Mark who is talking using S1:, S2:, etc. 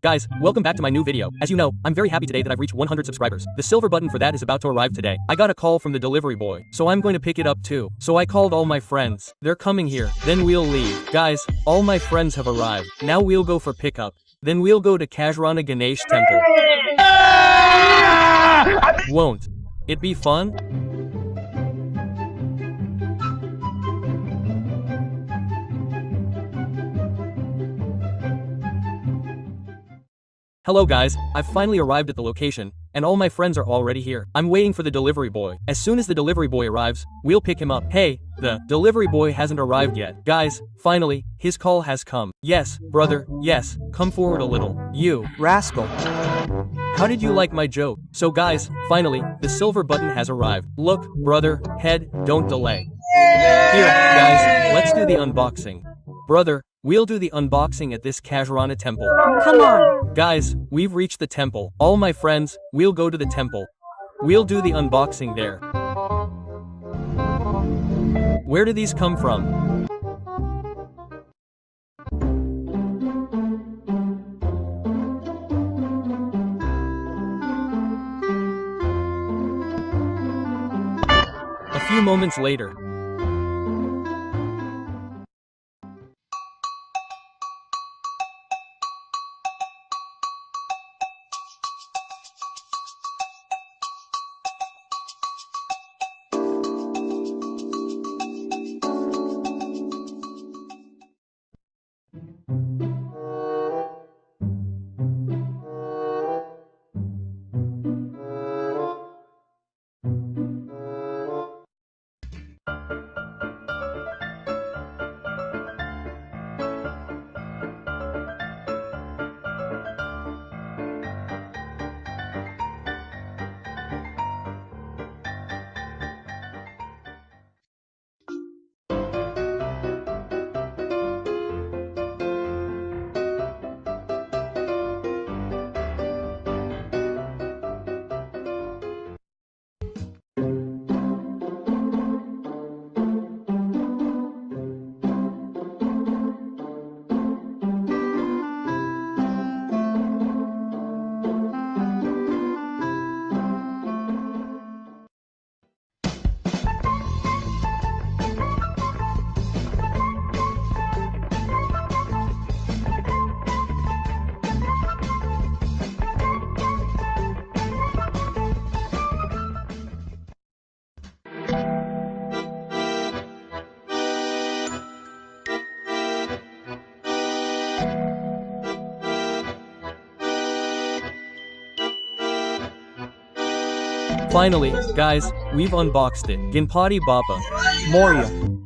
S1: Guys, welcome back to my new video. As you know, I'm very happy today that I've reached 100 subscribers. The silver button for that is about to arrive today. I got a call from the delivery boy, so I'm going to pick it up too. So I called all my friends. They're coming here. Then we'll leave. Guys, all my friends have arrived. Now we'll go for pickup. Then we'll go to Kajrana Ganesh temple. Won't it be fun? Hello guys, I've finally arrived at the location, and all my friends are already here. I'm waiting for the delivery boy. As soon as the delivery boy arrives, we'll pick him up. Hey, the delivery boy hasn't arrived yet. Guys, finally, his call has come. Yes, brother, yes, come forward a little. You rascal. How did you like my joke? So guys, finally, the silver button has arrived. Look, brother, head, don't delay. Here, guys, let's do the unboxing. Brother, we'll do the unboxing at this Kajrana temple.
S2: Come on.
S1: Guys, we've reached the temple. All my friends, we'll go to the temple. We'll do the unboxing there. Where do these come from? A few moments later. Finally, guys, we've unboxed it. Ganpati Bappa Moria.